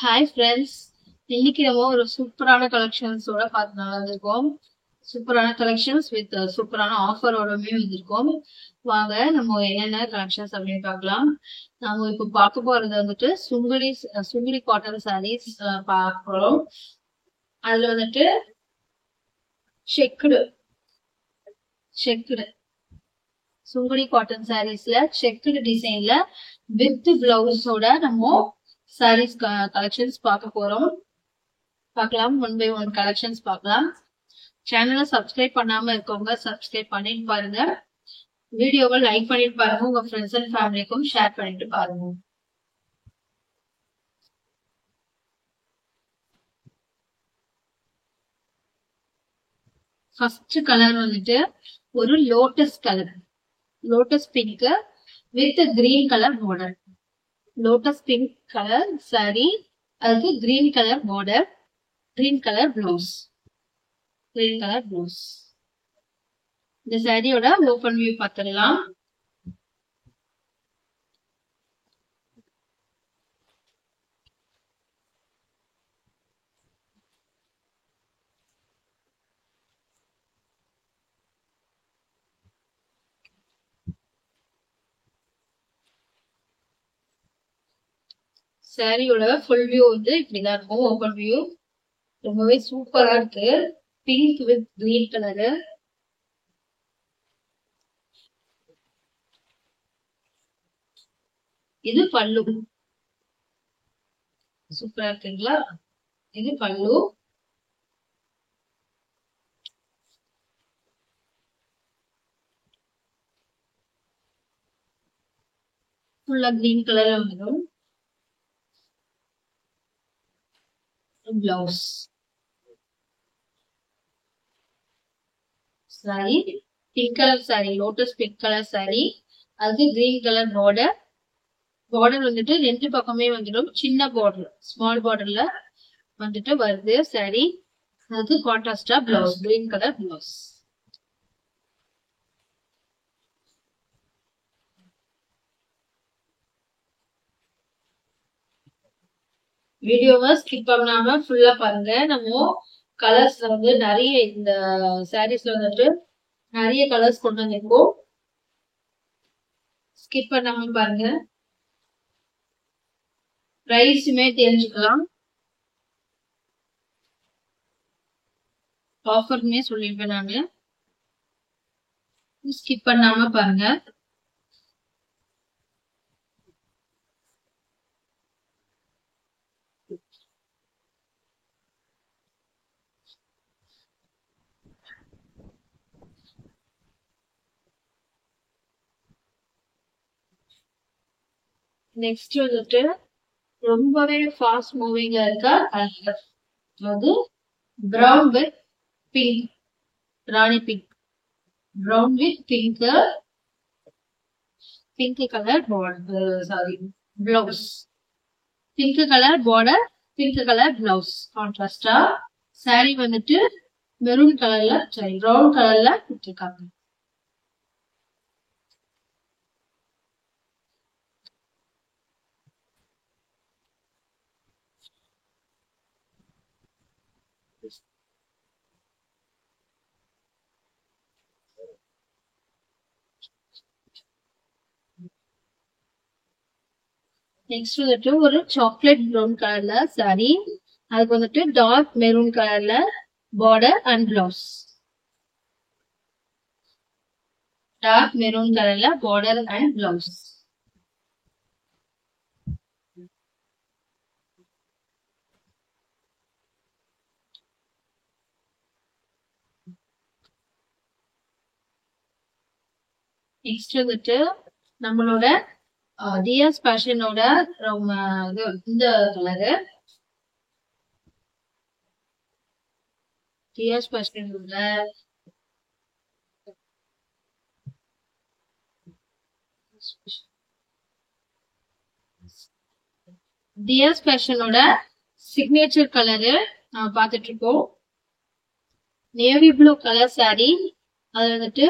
Hi friends, இன்னைக்கு நம்ம ஒரு சூப்பரான கலெக்ஷன்ஸோட பார்த்து வந்திருக்கோம். சூப்பரான கலெக்ஷன்ஸ் வித் சூப்பரான ஆஃபரோடமே வந்திருக்கோம். வாங்க நம்ம என்னென்ன கலெக்ஷன்ஸ் அப்படின்னு பார்க்கலாம். நம்ம இப்போ பார்க்க போறது வந்துட்டு சுங்குடி காட்டன் சாரீஸ் பார்க்க போறோம். அதுல வந்துட்டு செக்குடு சுங்குடி காட்டன் சாரீஸ்ல செக்குடு டிசைன்ல வித் பிளவுஸோட நம்ம சாரீஸ் கலெக்ஷன்ஸ் பார்க்க போறோம். பார்க்கலாம், 1 by 1 கலெக்ஷன்ஸ் பார்க்கலாம். சேனலை சப்ஸ்கிரைப் பண்ணாம இருக்கவங்க சப்ஸ்கிரைப் பண்ணிட்டு பாருங்க. வீடியோவை லைக் பண்ணிட்டு பாருங்க. உங்க ஃப்ரெண்ட்ஸ் அண்ட் ஃபேமிலிக்கும் ஷேர் பண்ணிட்டு பாருங்க. ஃபர்ஸ்ட் கலர் வந்துட்டு ஒரு lotus pink with green colour border. Lotus pink colour sari, அதுக்கு green colour border, green colour blouse. இந்த சாரியோட ஓபன் வியூ பார்த்துடலாம். சாரியோட ஃபுல் வியூ வந்து இப்படிதான் இருக்கும். ஓபன் வியூ ரொம்பவே சூப்பரா இருக்கு. Pink with green colour. இது பல்லு. சூப்பரா இருக்குங்களா? இது பல்லு. ஃபுல்லா கிரீன் கலர்ல வந்துடும். Blouse sorry, pink colour sorry, lotus pink colour sari, அதுக்கு கிரீன் கலர் பார்டர். பார்டர் வந்துட்டு ரெண்டு பக்கமே வந்துடும். சின்ன பார்டர், ஸ்மால் பார்டர்ல வந்துட்டு வருது சாரி. அதுக்கு கான்ட்ராஸ்டா பிளவுஸ், கிரீன் கலர் பிளவுஸ். வீடியோவை ஸ்கிப் பண்ணாம ஃபுல்லா பாருங்க. நம்ம கலர்ஸ்ல வந்து நிறைய இந்த சாரீஸ்ல வந்துட்டு நிறைய கலர்ஸ் கொண்டு வந்திருக்கோம். ஸ்கிப் பண்ணாம பாருங்க. பிரைஸுமே தெரிஞ்சுக்கலாம். ஆஃபருமே சொல்லிருப்பேன் நானு. ஸ்கிப் பண்ணாம பாருங்க. நெக்ஸ்ட் வந்துட்டு ரொம்பவே ஃபாஸ்ட் மூவிங்கா இருக்கா, அது brown with pink, Rani pink. Brown with pink colour border, sari blouse. Pink colour border, pink colour blouse கான்ட்ராஸ்டா. சாரி வந்துட்டு மெரூன் கலர்ல, சாரி பிரவுன் கலர்ல கொடுத்துருக்காங்க. நெக்ஸ்ட் வந்துட்டு ஒரு சாக்லேட் ப்ரௌன் கலர்ல சாரி, அதுக்கு வந்துட்டு டார்க் மெரூன் கலர்ல border and blouse. Dark maroon கலர்ல பார்டர் அண்ட் பிளவுஸ். நெக்ஸ்ட் வந்துட்டு நம்மளோட டிஎஸ் ஃபேஷனோட இந்த கலரு, டிஎஸ் ஃபேஷனோட சிக்னேச்சர் கலரு நம்ம பார்த்துட்டு இருக்கோம். நேவி ப்ளூ கலர் சாரி, அது வந்துட்டு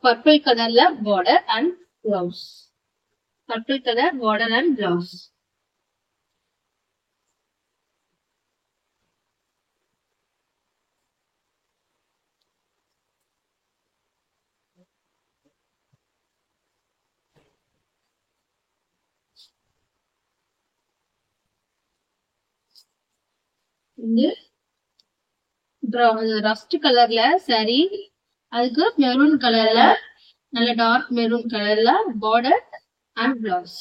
பர்பிள் கலர்ல border and blouse. Purple colour border and blouse. வந்து ரஸ்ட் கலர்ல saree, அதுக்கு மெரூன் கலர்ல நல்ல டார்க் மெரூன் கலர்ல பார்டர் அண்ட் பிளவுஸ்.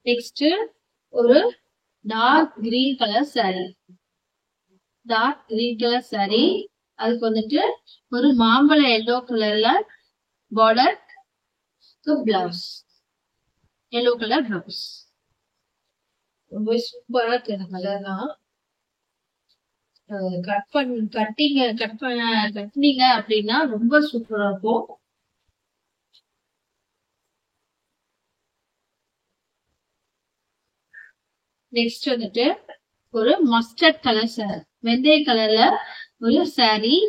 நெக்ஸ்ட் ஒரு dark green colour saree. Dark green colour saree, அதுக்கு வந்துட்டு ஒரு மாம்பழ எல்லோ கலர்ல border blouse, yellow colour blouse. ரொம்ப சூப்பரா இருக்கு இந்த கலர்லாம். கட்டினீங்க அப்படின்னா ரொம்ப சூப்பரா இருக்கும். நெக்ஸ்ட் வந்துட்டு ஒரு மஸ்டர்ட் கலர் saree, வெந்தய கலர்ல ஒரு saree,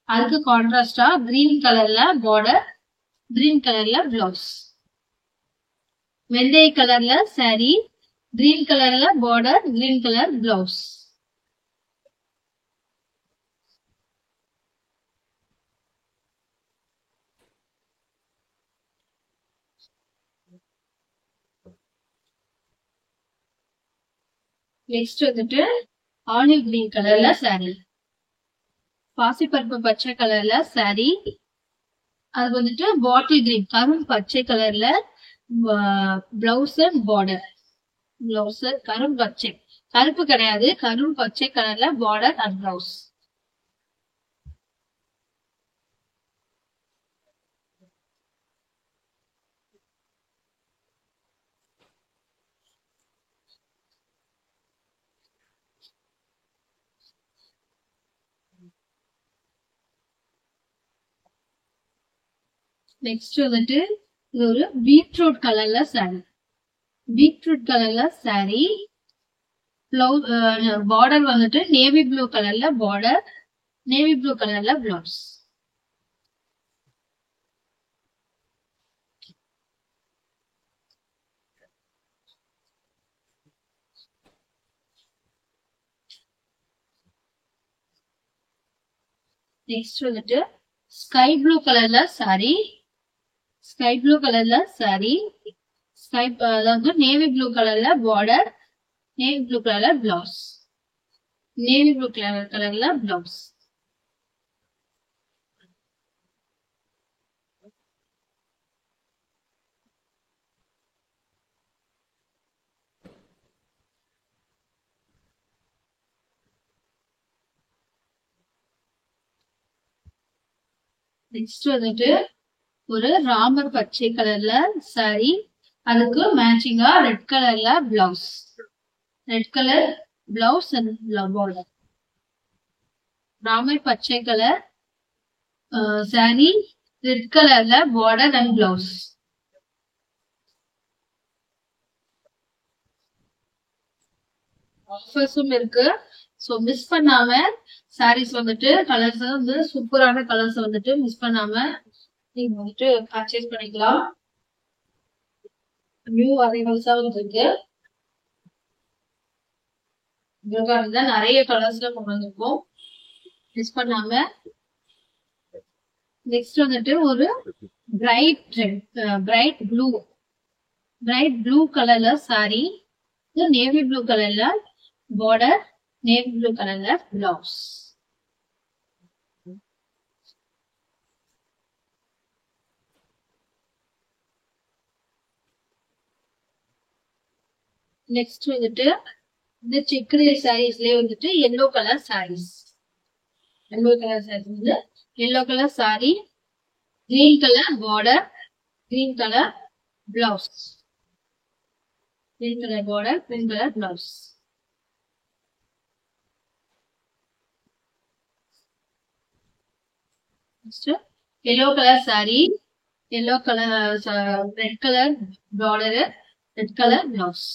அதுக்கு கான்ட்ராஸ்டா கிரீன் கலர்ல பார்டர், கிரீன் கலர்ல பிளவுஸ். வெந்தய கலர்ல saree, கிரீன் கலர்ல border, green colour blouse. Next வந்துட்டு ஆலிவ் கிரீன் கலர்ல saree, பாசிப்பருப்பு பச்சை கலர்ல saree, அது வந்துட்டு பாட்டில் கிரீன் கரும் பச்சை கலர்ல பிளவுஸ் அண்ட் பார்டர். பிளவுஸ் கரும் பச்சை, கருப்பு கிடையாது, கரும் பச்சை கலர்ல பார்டர் அண்ட் பிளவுஸ். நெக்ஸ்ட் வந்துட்டு இது ஒரு பீட்ரூட் கலர்ல saree. பீட்ரூட் கலர்ல saree, பார்டர் வந்துட்டு நேவி ப்ளூ கலர்ல பார்டர், நேவி ப்ளூ கலர்ல பிளவுஸ். நெக்ஸ்ட் வந்துட்டு ஸ்கை ப்ளூ கலர்ல saree, ஸ்கை ப்ளூ கலர்ல saree, அதாவது நேவி ப்ளூ கலர்ல பார்டர், நேவி ப்ளூ கலர்ல பிளவுஸ், நேவி ப்ளூ கலர்ல பிளவுஸ். நெக்ஸ்ட் வந்துட்டு ஒரு ராமர் பச்சை கலர்ல saree, அதுக்கு மேட்சிங்கா ரெட் கலர்ல blouse, red colour blouse and border. Ramar பச்சை கலர் saree, ரெட் கலர்ல பார்டர் அண்ட் பிளவுஸ். ஆஃபர்ஸும் இருக்கு, ஸோ மிஸ் பண்ணாம சாரீஸ் வந்துட்டு கலர்ஸ் வந்து சூப்பரான கலர்ஸ் வந்துட்டு மிஸ் பண்ணாம நீங்க வந்துட்டு பர்ச்சேஸ் பண்ணிக்கலாம். நியூ அரைவல்ஸா இருக்கு, இதுக்காக நிறைய கலர்ஸ்ல கொண்டு வந்திருக்கோம், மிஸ் பண்ணாம. நெக்ஸ்ட் வந்துட்டு ஒரு பிரைட் ப்ளூ கலர்ல saree, நேவி ப்ளூ கலர்ல பார்டர், நேவி ப்ளூ கலர்ல பிளவுஸ். நெக்ஸ்ட் வந்துட்டு இந்த சிக்கரி சாரீஸ்லயே வந்துட்டு yellow colour sarees, yellow colour sarees வந்து yellow colour saree, green colour border, green colour blouse, green colour border, green colour blouse. Yellow colour saree, yellow colour red colour border, red colour blouse.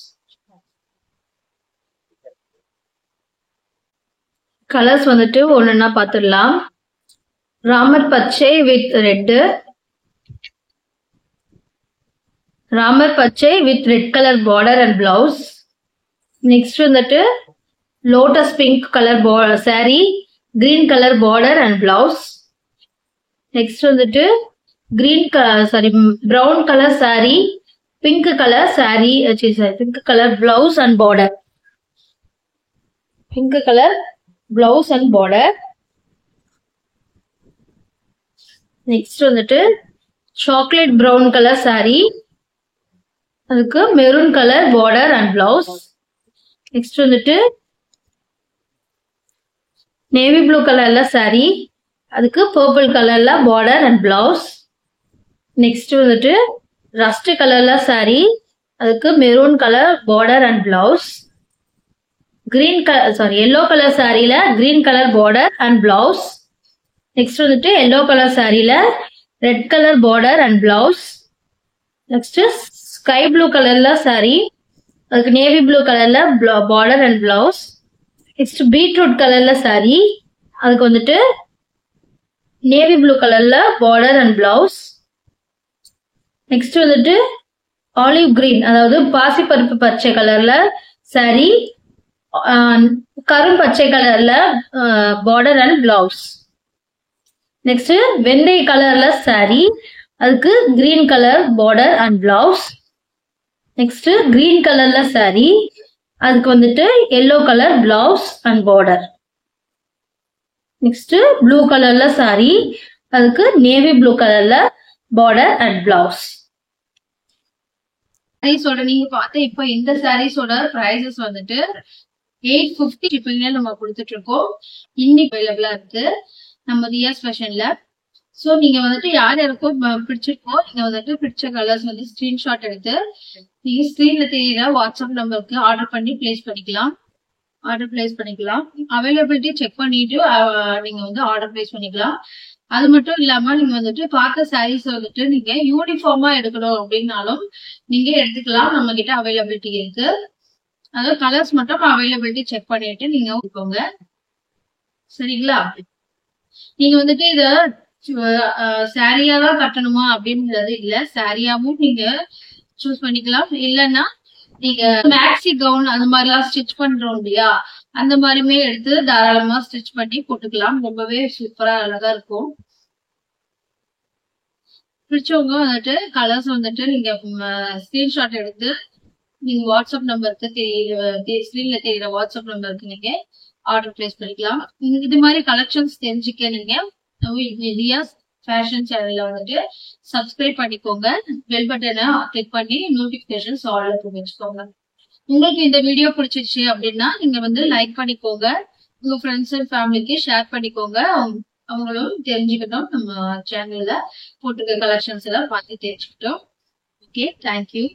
Colours வந்துட்டு ஒண்ணுன்னா பாத்துடலாம். ராமர் பச்சை with red, Ramar பச்சை with red colour border and blouse. Next வந்துட்டு lotus pink colour saree, green color border and blouse. Next வந்துட்டு brown color saree, pink color saree, pink color blouse and border. Pink color blouse and border. Next வந்துட்டு chocolate brown color saree, அதுக்கு maroon color border and blouse. Next வந்துட்டு navy blue colorல saree, அதுக்கு purple colorல border and blouse. Next வந்துட்டு rust colorல saree, அதுக்கு maroon color border and blouse. yellow color saree ல green color border and blouse. Next வந்துட்டு yellow color saree ல red color border and blouse. Next sky blue colorல saree, அதுக்கு navy blue colorல border and blouse. Next beetroot colorல saree, அதுக்கு வந்துட்டு navy blue colorல border and blouse. Next வந்துட்டு olive green, அதாவது பாசிப்பருப்பு பச்சை கலர்ல saree, கரும் பச்சை கலர்ல border and blouse. Next வெந்தய கலர்ல saree, அதுக்கு green color border and blouse. Next green colorல saree, அதுக்கு வந்துட்டு yellow color blouse and border. Next blue colorல saree, அதுக்கு navy blue colorல border and blouse. சாரீஸோட நீங்க பார்த்த இப்போ இந்த சாரீஸோட பிரைசஸ் வந்துட்டு 850 ஷிப்பிங்ல நம்ம கொடுத்துட்டு இருக்கோம். இன்னைக்கு அவைலபிளா இருக்கு நம்ம ரியாஸ் ஃபேஷன்ல. சோ நீங்க வந்துட்டு யார் யாருக்கும் பிடிச்சிருக்கோ நீங்க வந்துட்டு பிடிச்ச கலர்ஸ் வந்து ஸ்கிரீன்ஷாட் எடுத்து நீங்க ஸ்கிரீன்ல தெரியற வாட்ஸ்அப் நம்பருக்கு ஆர்டர் பண்ணி பிளேஸ் பண்ணிக்கலாம். அவைலபிலிட்டி செக் பண்ணிட்டு நீங்க வந்து ஆர்டர் பிளேஸ் பண்ணிக்கலாம். அது மட்டும் இல்லாம நீங்க வந்துட்டு பார்த்த சாரீஸ் வந்துட்டு நீங்க யூனிஃபார்மா எடுக்கணும் அப்படின்னாலும் நீங்க எடுத்துக்கலாம். நம்ம கிட்ட அவைலபிலிட்டி இருக்கு. அதாவது கலர்ஸ் மட்டும் அவைலபிலிட்டி செக் பண்ணிட்டு நீங்க கொடுப்போங்க. சரிங்களா? நீங்க வந்துட்டு இத சாரியா தான் கட்டணுமா அப்படின்றது இல்ல. சாரியாவும் நீங்க சூஸ் பண்ணிக்கலாம். இல்லைன்னா நீங்க மேக்ஸி கவுன் அந்த மாதிரி எல்லாம் ஸ்டிச் பண்றோம் இல்லையா, அந்த மாதிரியுமே எடுத்து தாராளமா ஸ்டிச் பண்ணி போட்டுக்கலாம். ரொம்பவே சூப்பரா அழகா இருக்கும். பிடிச்சவங்க வந்துட்டு கலர்ஸ் வந்துட்டு நீங்க ஸ்கிரீன்ஷாட் எடுத்து நீங்க வாட்ஸ்அப் நம்பருக்கு ஸ்கிரீன்ல தெரியுற வாட்ஸ்அப் நம்பருக்கு நீங்க ஆர்டர் பிளேஸ் பண்ணிக்கலாம். இது மாதிரி கலெக்ஷன்ஸ் தெரிஞ்சுக்க நீங்க ரியாஸ் ஃபேஷன் சேனல்ல வந்துட்டு சப்ஸ்கிரைப் பண்ணிக்கோங்க. பெல் பட்டனை கிளிக் பண்ணி நோட்டிபிகேஷன்ஸ் ஆல்ல வச்சுக்கோங்க. உங்களுக்கு இந்த வீடியோ பிடிச்சிருச்சு அப்படின்னா நீங்க வந்து லைக் பண்ணிக்கோங்க. உங்க ஃப்ரெண்ட்ஸ் அண்ட் ஃபேமிலிக்கு ஷேர் பண்ணிக்கோங்க. அவங்களும் தெரிஞ்சுக்கிட்டோம் நம்ம சேனல்ல போட்டுக்க கலெக்ஷன்ஸ் எல்லாம் பார்த்து தெரிஞ்சுக்கிட்டோம். Okay, thank you.